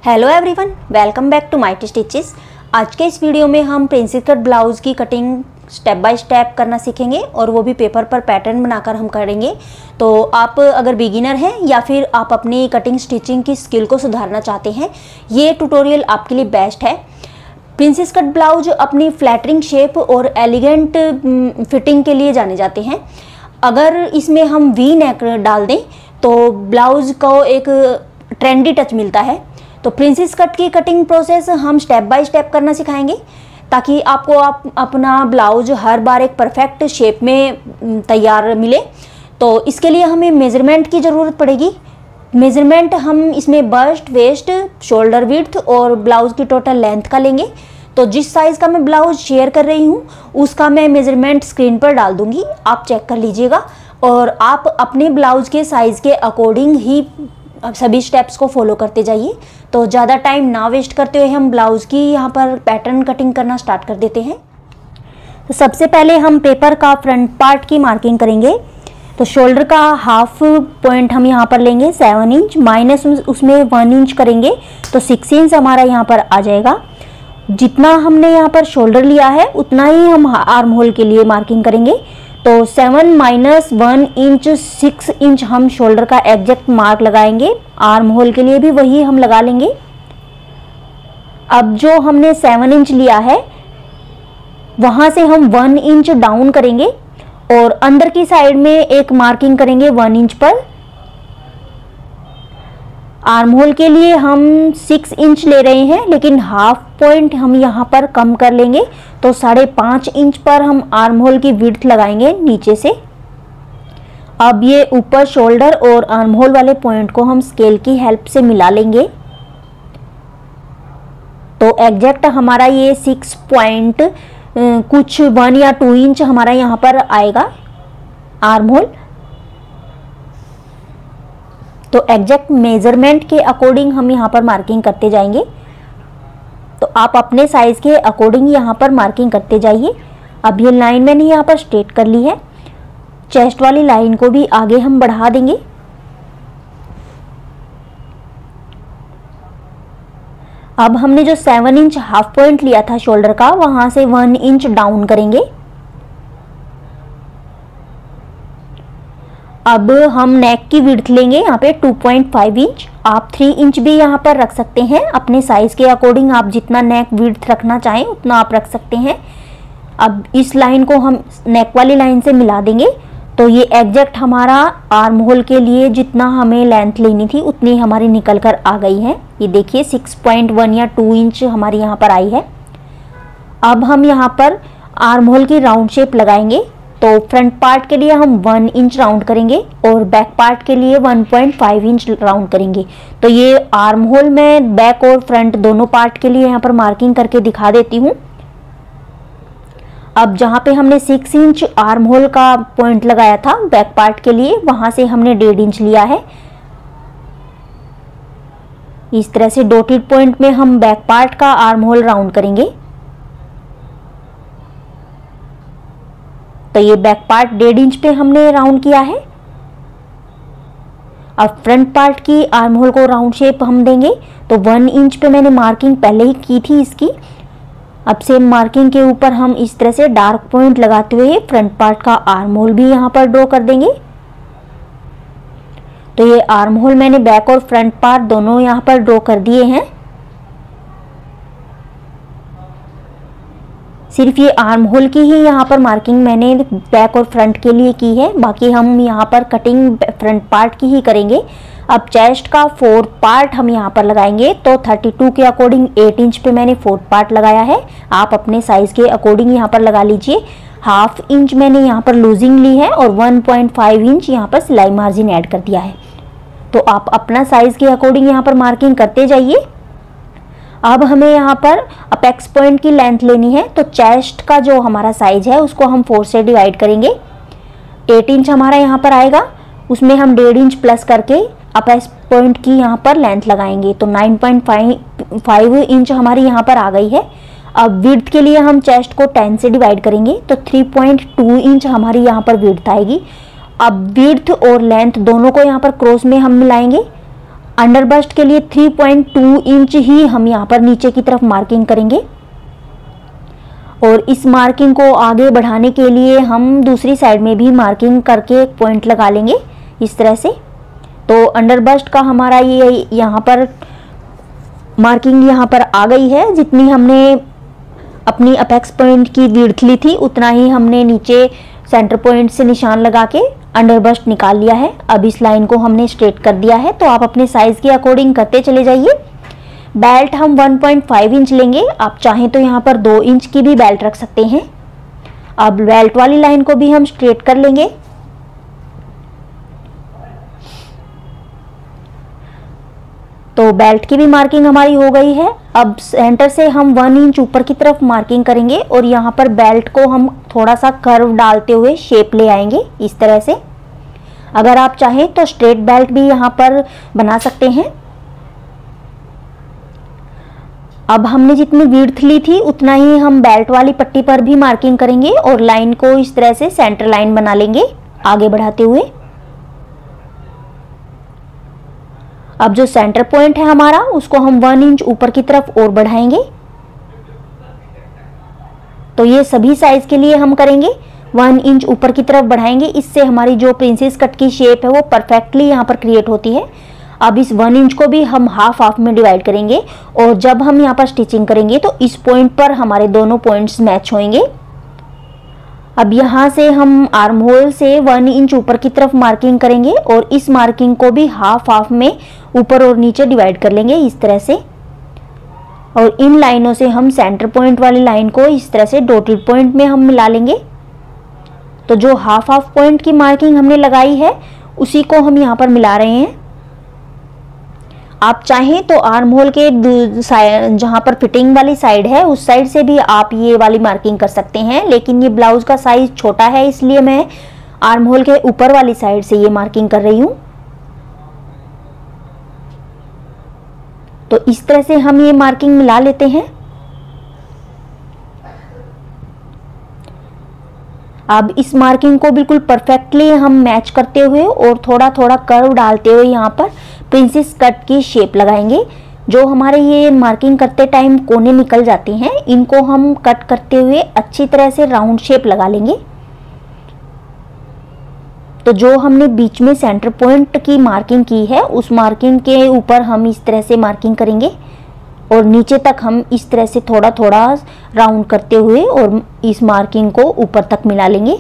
Hello everyone, welcome back to mighty stitches. आज के इस वीडियो में हम प्रिंसेस कट ब्लाउज़ की कटिंग स्टेप बाय स्टेप करना सीखेंगे और वो भी पेपर पर पैटर्न बनाकर हम करेंगे। तो आप अगर बिगिनर हैं या फिर आप अपनी कटिंग स्टिचिंग की स्किल को सुधारना चाहते हैं, ये ट्यूटोरियल आपके लिए बेस्ट है। प्रिंसेस कट ब्लाउज अपनी फ्लैटरिंग शेप और एलिगेंट फिटिंग के लिए जाने जाते हैं। अगर इसमें हम वी नेक डाल दें तो ब्लाउज को एक ट्रेंडी टच मिलता है। तो प्रिंसेस कट की कटिंग प्रोसेस हम स्टेप बाय स्टेप करना सिखाएंगे ताकि आपको अपना ब्लाउज हर बार एक परफेक्ट शेप में तैयार मिले। तो इसके लिए हमें मेज़रमेंट की ज़रूरत पड़ेगी। मेज़रमेंट हम इसमें बस्ट, वेस्ट, शोल्डर विड्थ और ब्लाउज की टोटल लेंथ का लेंगे। तो जिस साइज़ का मैं ब्लाउज शेयर कर रही हूँ उसका मैं मेज़रमेंट स्क्रीन पर डाल दूँगी, आप चेक कर लीजिएगा और आप अपने ब्लाउज के साइज़ के अकॉर्डिंग ही सभी स्टेप्स को फॉलो करते जाइए। तो ज़्यादा टाइम ना वेस्ट करते हुए हम ब्लाउज़ की यहाँ पर पैटर्न कटिंग करना स्टार्ट कर देते हैं। तो सबसे पहले हम पेपर का फ्रंट पार्ट की मार्किंग करेंगे। तो शोल्डर का हाफ पॉइंट हम यहाँ पर लेंगे 7 इंच, माइनस उसमें 1 इंच करेंगे तो 6 इंच हमारा यहाँ पर आ जाएगा। जितना हमने यहाँ पर शोल्डर लिया है उतना ही हम आर्म होल के लिए मार्किंग करेंगे। तो 7 माइनस 1 इंच 6 इंच हम शोल्डर का एग्जैक्ट मार्क लगाएंगे। आर्म होल के लिए भी वही हम लगा लेंगे। अब जो हमने 7 इंच लिया है वहाँ से हम 1 इंच डाउन करेंगे और अंदर की साइड में एक मार्किंग करेंगे 1 इंच पर। आर्म होल के लिए हम 6 इंच ले रहे हैं लेकिन हाफ पॉइंट हम यहाँ पर कम कर लेंगे। तो 5.5 इंच पर हम आर्म होल की विड्थ लगाएंगे नीचे से। अब ये ऊपर शोल्डर और आर्म होल वाले पॉइंट को हम स्केल की हेल्प से मिला लेंगे। तो एग्जैक्ट हमारा ये 6 पॉइंट कुछ 1 या 2 इंच हमारा यहाँ पर आएगा आर्म होल। तो एग्जैक्ट मेजरमेंट के अकॉर्डिंग हम यहाँ पर मार्किंग करते जाएंगे। तो आप अपने साइज के अकॉर्डिंग यहाँ पर मार्किंग करते जाइए। अब ये लाइन मैंने यहाँ पर स्ट्रेट कर ली है। चेस्ट वाली लाइन को भी आगे हम बढ़ा देंगे। अब हमने जो 7 इंच हाफ पॉइंट लिया था शोल्डर का, वहां से 1 इंच डाउन करेंगे। अब हम नेक की विड्थ लेंगे यहाँ पे 2.5 इंच। आप 3 इंच भी यहाँ पर रख सकते हैं अपने साइज के अकॉर्डिंग। आप जितना नेक विड्थ रखना चाहें उतना आप रख सकते हैं। अब इस लाइन को हम नेक वाली लाइन से मिला देंगे। तो ये एग्जैक्ट हमारा आर्म होल के लिए जितना हमें लेंथ लेनी थी उतनी हमारी निकल कर आ गई है। ये देखिए 6.1 या 2 इंच हमारी यहाँ पर आई है। अब हम यहाँ पर आर्म होल की राउंड शेप लगाएंगे। तो फ्रंट पार्ट के लिए हम 1 इंच राउंड करेंगे और बैक पार्ट के लिए 1.5 इंच राउंड करेंगे। तो ये आर्म होल में बैक और फ्रंट दोनों पार्ट के लिए यहाँ पर मार्किंग करके दिखा देती हूँ। अब जहाँ पे हमने 6 इंच आर्म होल का पॉइंट लगाया था बैक पार्ट के लिए, वहाँ से हमने 1.5 इंच लिया है। इस तरह से डॉटेड पॉइंट में हम बैक पार्ट का आर्म होल राउंड करेंगे। तो ये बैक पार्ट 1.5 इंच पे हमने राउंड किया है। अब फ्रंट पार्ट की आर्म होल को राउंड शेप हम देंगे। तो 1 इंच पे मैंने मार्किंग पहले ही की थी इसकी। अब सेम मार्किंग के ऊपर हम इस तरह से डार्क पॉइंट लगाते हुए फ्रंट पार्ट का आर्म होल भी यहाँ पर ड्रॉ कर देंगे। तो ये आर्म होल मैंने बैक और फ्रंट पार्ट दोनों यहाँ पर ड्रॉ कर दिए हैं। सिर्फ ये आर्म होल की ही यहाँ पर मार्किंग मैंने बैक और फ्रंट के लिए की है, बाकी हम यहाँ पर कटिंग फ्रंट पार्ट की ही करेंगे। अब चेस्ट का 4th पार्ट हम यहाँ पर लगाएंगे। तो 32 के अकॉर्डिंग 8 इंच पे मैंने 4th पार्ट लगाया है। आप अपने साइज के अकॉर्डिंग यहाँ पर लगा लीजिए। हाफ इंच मैंने यहाँ पर लूजिंग ली है और 1.5 इंच यहाँ पर सिलाई मार्जिन ऐड कर दिया है। तो आप अपना साइज के अकॉर्डिंग यहाँ पर मार्किंग करते जाइए। अब हमें यहाँ पर अपेक्स पॉइंट की लेंथ लेनी है। तो चेस्ट का जो हमारा साइज है उसको हम 4 से डिवाइड करेंगे। 8 इंच हमारा यहाँ पर आएगा, उसमें हम 1.5 इंच प्लस करके अपेक्स पॉइंट की यहाँ पर लेंथ लगाएंगे। तो 9.5 इंच हमारी यहाँ पर आ गई है। अब विड्थ के लिए हम चेस्ट को 10 से डिवाइड करेंगे तो 3.2 इंच हमारी यहाँ पर विड्थ आएगी। अब विड्थ और लेंथ दोनों को यहाँ पर क्रॉस में हम मिलाएंगे। अंडर बस्ट के लिए 3.2 इंच ही हम यहाँ पर नीचे की तरफ मार्किंग करेंगे और इस मार्किंग को आगे बढ़ाने के लिए हम दूसरी साइड में भी मार्किंग करके एक पॉइंट लगा लेंगे इस तरह से। तो अंडर बस्ट का हमारा ये यहाँ पर मार्किंग यहाँ पर आ गई है। जितनी हमने अपनी अपेक्स पॉइंट की विड्थ ली थी उतना ही हमने नीचे सेंटर पॉइंट से निशान लगा के अंडर बस्ट निकाल लिया है। अब इस लाइन को हमने स्ट्रेट कर दिया है। तो आप अपने साइज के अकॉर्डिंग करते चले जाइए। बेल्ट हम 1.5 इंच लेंगे, आप चाहें तो यहाँ पर 2 इंच की भी बेल्ट रख सकते हैं। अब बेल्ट वाली लाइन को भी हम स्ट्रेट कर लेंगे। तो बेल्ट की भी मार्किंग हमारी हो गई है। अब सेंटर से हम 1 इंच ऊपर की तरफ मार्किंग करेंगे और यहाँ पर बेल्ट को हम थोड़ा सा कर्व डालते हुए शेप ले आएंगे इस तरह से। अगर आप चाहें तो स्ट्रेट बेल्ट भी यहाँ पर बना सकते हैं। अब हमने जितनी विड्थ ली थी उतना ही हम बेल्ट वाली पट्टी पर भी मार्किंग करेंगे और लाइन को इस तरह से सेंटर लाइन बना लेंगे आगे बढ़ाते हुए। अब जो सेंटर पॉइंट है हमारा उसको हम 1 इंच ऊपर की तरफ और बढ़ाएंगे। तो ये सभी साइज के लिए हम करेंगे, 1 इंच ऊपर की तरफ बढ़ाएंगे। इससे हमारी जो प्रिंसेस कट की शेप है वो परफेक्टली यहाँ पर क्रिएट होती है। अब इस 1 इंच को भी हम हाफ हाफ में डिवाइड करेंगे और जब हम यहाँ पर स्टिचिंग करेंगे तो इस पॉइंट पर हमारे दोनों पॉइंट्स मैच होंगे। अब यहाँ से हम आर्म होल से 1 इंच ऊपर की तरफ मार्किंग करेंगे और इस मार्किंग को भी हाफ हाफ में ऊपर और नीचे डिवाइड कर लेंगे इस तरह से। और इन लाइनों से हम सेंटर पॉइंट वाली लाइन को इस तरह से डॉटेड पॉइंट में हम मिला लेंगे। तो जो हाफ हाफ पॉइंट की मार्किंग हमने लगाई है उसी को हम यहाँ पर मिला रहे हैं। आप चाहें तो आर्म होल के जहाँ पर फिटिंग वाली साइड है उस साइड से भी आप ये वाली मार्किंग कर सकते हैं, लेकिन ये ब्लाउज का साइज छोटा है इसलिए मैं आर्म होल के ऊपर वाली साइड से ये मार्किंग कर रही हूँ। तो इस तरह से हम ये मार्किंग मिला लेते हैं। अब इस मार्किंग को बिल्कुल परफेक्टली हम मैच करते हुए और थोड़ा थोड़ा कर्व डालते हुए यहाँ पर प्रिंसेस कट की शेप लगाएंगे। जो हमारे ये मार्किंग करते टाइम कोने निकल जाते हैं इनको हम कट करते हुए अच्छी तरह से राउंड शेप लगा लेंगे। तो जो हमने बीच में सेंटर पॉइंट की मार्किंग की है उस मार्किंग के ऊपर हम इस तरह से मार्किंग करेंगे और नीचे तक हम इस तरह से थोड़ा थोड़ा राउंड करते हुए और इस मार्किंग को ऊपर तक मिला लेंगे।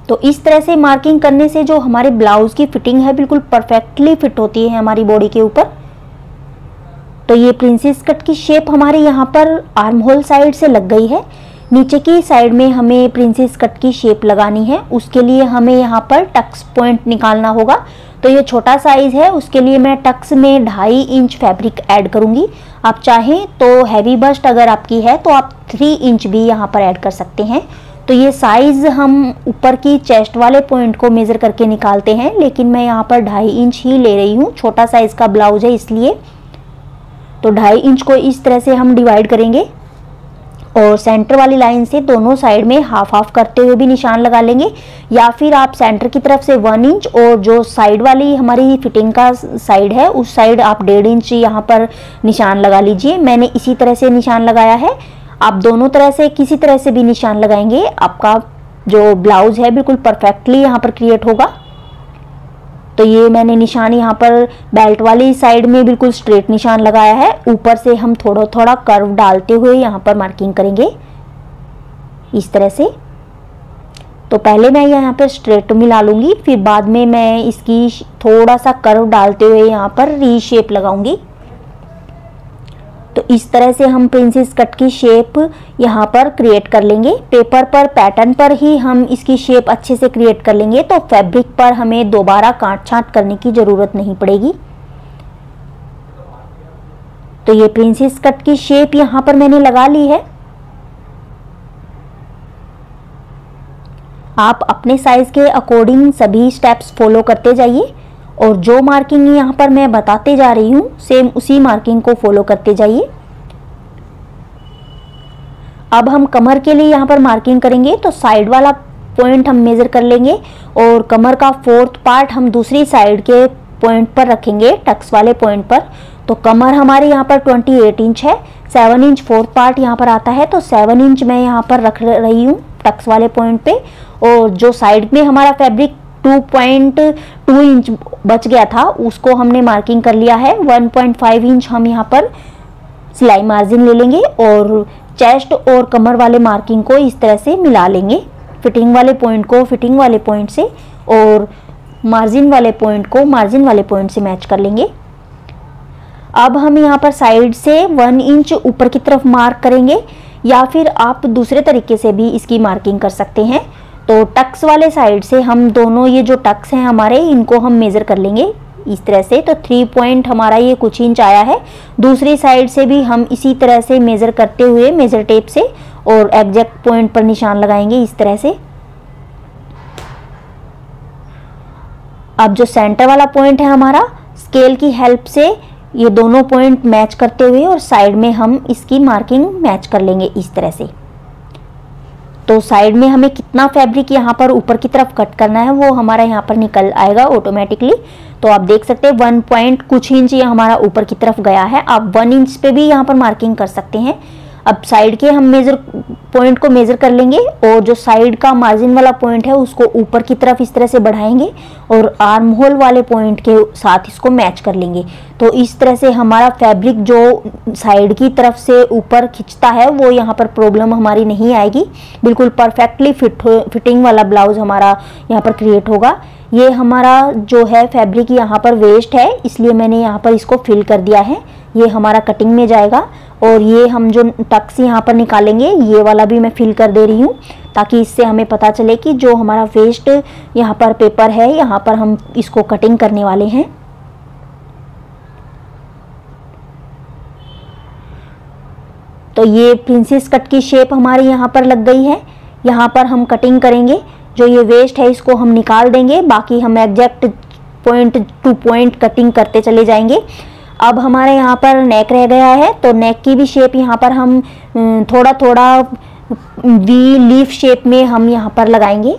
तो इस तरह से मार्किंग करने से जो हमारे ब्लाउज की फिटिंग है बिल्कुल परफेक्टली फिट होती है हमारी बॉडी के ऊपर। तो ये प्रिंसेस कट की शेप हमारे यहाँ पर आर्म होल साइड से लग गई है। नीचे की साइड में हमें प्रिंसेस कट की शेप लगानी है, उसके लिए हमें यहाँ पर टक्स पॉइंट निकालना होगा। तो ये छोटा साइज है, उसके लिए मैं टक्स में 2.5 इंच फैब्रिक ऐड करूँगी। आप चाहें तो हैवी बस्ट अगर आपकी है तो आप 3 इंच भी यहाँ पर ऐड कर सकते हैं। तो ये साइज़ हम ऊपर की चेस्ट वाले पॉइंट को मेज़र करके निकालते हैं, लेकिन मैं यहाँ पर 2.5 इंच ही ले रही हूँ, छोटा साइज़ का ब्लाउज है इसलिए। तो 2.5 इंच को इस तरह से हम डिवाइड करेंगे और सेंटर वाली लाइन से दोनों साइड में हाफ हाफ करते हुए भी निशान लगा लेंगे, या फिर आप सेंटर की तरफ से 1 इंच और जो साइड वाली हमारी फिटिंग का साइड है उस साइड आप 1.5 इंच यहाँ पर निशान लगा लीजिए। मैंने इसी तरह से निशान लगाया है। आप दोनों तरह से किसी तरह से भी निशान लगाएंगे, आपका जो ब्लाउज है बिल्कुल परफेक्टली यहाँ पर क्रिएट होगा। तो ये मैंने निशान यहाँ पर बेल्ट वाली साइड में बिल्कुल स्ट्रेट निशान लगाया है। ऊपर से हम थोड़ा थोड़ा कर्व डालते हुए यहाँ पर मार्किंग करेंगे इस तरह से। तो पहले मैं यहाँ पर स्ट्रेट मिला लूँगी, फिर बाद में मैं इसकी थोड़ा सा कर्व डालते हुए यहाँ पर री शेप लगाऊंगी। तो इस तरह से हम प्रिंसेस कट की शेप यहाँ पर क्रिएट कर लेंगे। पेपर पर पैटर्न पर ही हम इसकी शेप अच्छे से क्रिएट कर लेंगे, तो फैब्रिक पर हमें दोबारा काट छांट करने की ज़रूरत नहीं पड़ेगी। तो ये प्रिंसेस कट की शेप यहाँ पर मैंने लगा ली है। आप अपने साइज के अकॉर्डिंग सभी स्टेप्स फॉलो करते जाइए और जो मार्किंग यहाँ पर मैं बताते जा रही हूँ सेम उसी मार्किंग को फॉलो करते जाइए। अब हम कमर के लिए यहाँ पर मार्किंग करेंगे, तो साइड वाला पॉइंट हम मेज़र कर लेंगे और कमर का 4th पार्ट हम दूसरी साइड के पॉइंट पर रखेंगे, टक्स वाले पॉइंट पर। तो कमर हमारे यहाँ पर 28 इंच है, 7 इंच 4th पार्ट यहाँ पर आता है, तो 7 इंच मैं यहाँ पर रख रही हूँ टक्स वाले पॉइंट पे। और जो साइड में हमारा फैब्रिक 2.2 इंच बच गया था उसको हमने मार्किंग कर लिया है। 1.5 इंच हम यहाँ पर सिलाई मार्जिन ले लेंगे और चेस्ट और कमर वाले मार्किंग को इस तरह से मिला लेंगे। फिटिंग वाले पॉइंट को फिटिंग वाले पॉइंट से और मार्जिन वाले पॉइंट को मार्जिन वाले पॉइंट से मैच कर लेंगे। अब हम यहाँ पर साइड से 1 इंच ऊपर की तरफ मार्क करेंगे, या फिर आप दूसरे तरीके से भी इसकी मार्किंग कर सकते हैं। तो टक्स वाले साइड से हम दोनों ये जो टक्स हैं हमारे, इनको हम मेज़र कर लेंगे इस तरह से। तो 3 पॉइंट हमारा ये कुछ इंच आया है। दूसरी साइड से भी हम इसी तरह से मेज़र करते हुए मेज़र टेप से और एग्जैक्ट पॉइंट पर निशान लगाएंगे इस तरह से। अब जो सेंटर वाला पॉइंट है हमारा, स्केल की हेल्प से ये दोनों पॉइंट मैच करते हुए और साइड में हम इसकी मार्किंग मैच कर लेंगे इस तरह से। तो साइड में हमें कितना फैब्रिक यहाँ पर ऊपर की तरफ कट करना है वो हमारा यहाँ पर निकल आएगा ऑटोमेटिकली। तो आप देख सकते हैं 1 पॉइंट कुछ इंच ये हमारा ऊपर की तरफ गया है। आप 1 इंच पे भी यहाँ पर मार्किंग कर सकते हैं। अब साइड के हम पॉइंट को मेज़र कर लेंगे और जो साइड का मार्जिन वाला पॉइंट है उसको ऊपर की तरफ इस तरह से बढ़ाएंगे और आर्म होल वाले पॉइंट के साथ इसको मैच कर लेंगे। तो इस तरह से हमारा फैब्रिक जो साइड की तरफ से ऊपर खिंचता है वो यहाँ पर प्रॉब्लम हमारी नहीं आएगी। बिल्कुल परफेक्टली फिटिंग वाला ब्लाउज हमारा यहाँ पर क्रिएट होगा। ये हमारा जो है फैब्रिक यहाँ पर वेस्ट है, इसलिए मैंने यहाँ पर इसको फिल कर दिया है। ये हमारा कटिंग में जाएगा और ये हम जो टक्स यहाँ पर निकालेंगे ये वाला भी मैं फिल कर दे रही हूँ, ताकि इससे हमें पता चले कि जो हमारा वेस्ट यहाँ पर पेपर है यहाँ पर हम इसको कटिंग करने वाले हैं। तो ये प्रिंसेस कट की शेप हमारी यहाँ पर लग गई है। यहाँ पर हम कटिंग करेंगे, जो ये वेस्ट है इसको हम निकाल देंगे, बाकी हम exact point two point cutting करते चले जाएंगे। अब हमारे यहाँ पर नेक रह गया है, तो नेक की भी शेप यहाँ पर हम थोड़ा थोड़ा वी लीफ शेप में हम यहाँ पर लगाएंगे।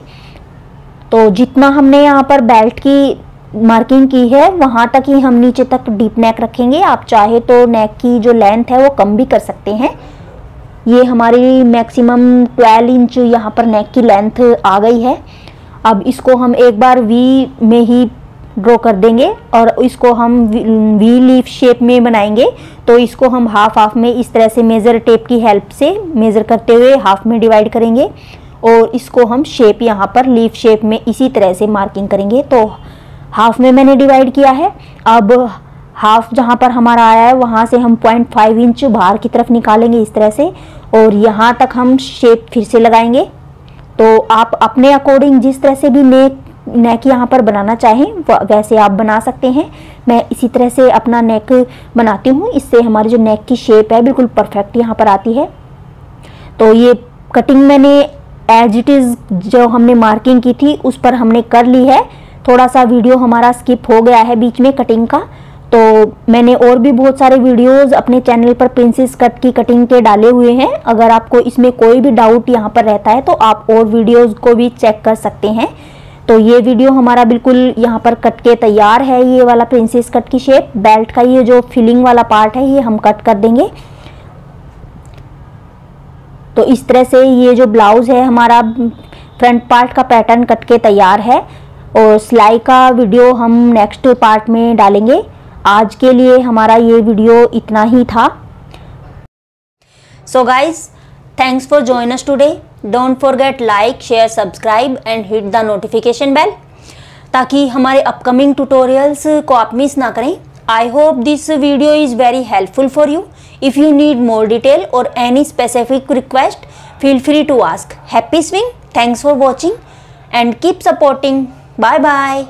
तो जितना हमने यहाँ पर बेल्ट की मार्किंग की है वहाँ तक ही हम नीचे तक डीप नेक रखेंगे। आप चाहे तो नेक की जो लेंथ है वो कम भी कर सकते हैं। ये हमारी मैक्सिमम 12 इंच यहाँ पर नेक की लेंथ आ गई है। अब इसको हम एक बार वी में ही ड्रॉ कर देंगे और इसको हम वी लीफ शेप में बनाएंगे। तो इसको हम हाफ में इस तरह से मेज़र टेप की हेल्प से मेज़र करते हुए हाफ में डिवाइड करेंगे और इसको हम शेप यहाँ पर लीफ शेप में इसी तरह से मार्किंग करेंगे। तो हाफ में मैंने डिवाइड किया है। अब हाफ जहाँ पर हमारा आया है वहाँ से हम 0.5 इंच बाहर की तरफ निकालेंगे इस तरह से और यहाँ तक हम शेप फिर से लगाएंगे। तो आप अपने अकॉर्डिंग जिस तरह से भी नेक यहाँ पर बनाना चाहें वैसे आप बना सकते हैं। मैं इसी तरह से अपना नेक बनाती हूँ, इससे हमारी जो नेक की शेप है बिल्कुल परफेक्ट यहाँ पर आती है। तो ये कटिंग मैंने एज इट इज़ जो हमने मार्किंग की थी उस पर हमने कर ली है। थोड़ा सा वीडियो हमारा स्किप हो गया है बीच में कटिंग का, तो मैंने और भी बहुत सारे वीडियोस अपने चैनल पर प्रिंसेस कट की कटिंग के डाले हुए हैं। अगर आपको इसमें कोई भी डाउट यहाँ पर रहता है तो आप और वीडियोस को भी चेक कर सकते हैं। तो ये वीडियो हमारा बिल्कुल यहाँ पर कट के तैयार है। ये वाला प्रिंसेस कट की शेप, बेल्ट का ये जो फिलिंग वाला पार्ट है ये हम कट कर देंगे। तो इस तरह से ये जो ब्लाउज है हमारा फ्रंट पार्ट का पैटर्न कट के तैयार है और सिलाई का वीडियो हम नेक्स्ट पार्ट में डालेंगे। आज के लिए हमारा ये वीडियो इतना ही था। So guys, thanks for joining us today. Don't forget like, share, subscribe and hit the notification bell ताकि हमारे अपकमिंग ट्यूटोरियल्स को आप मिस ना करें। I hope this video is very helpful for you. If you need more detail or any specific request, feel free to ask. Happy sewing. Thanks for watching and keep supporting. Bye bye.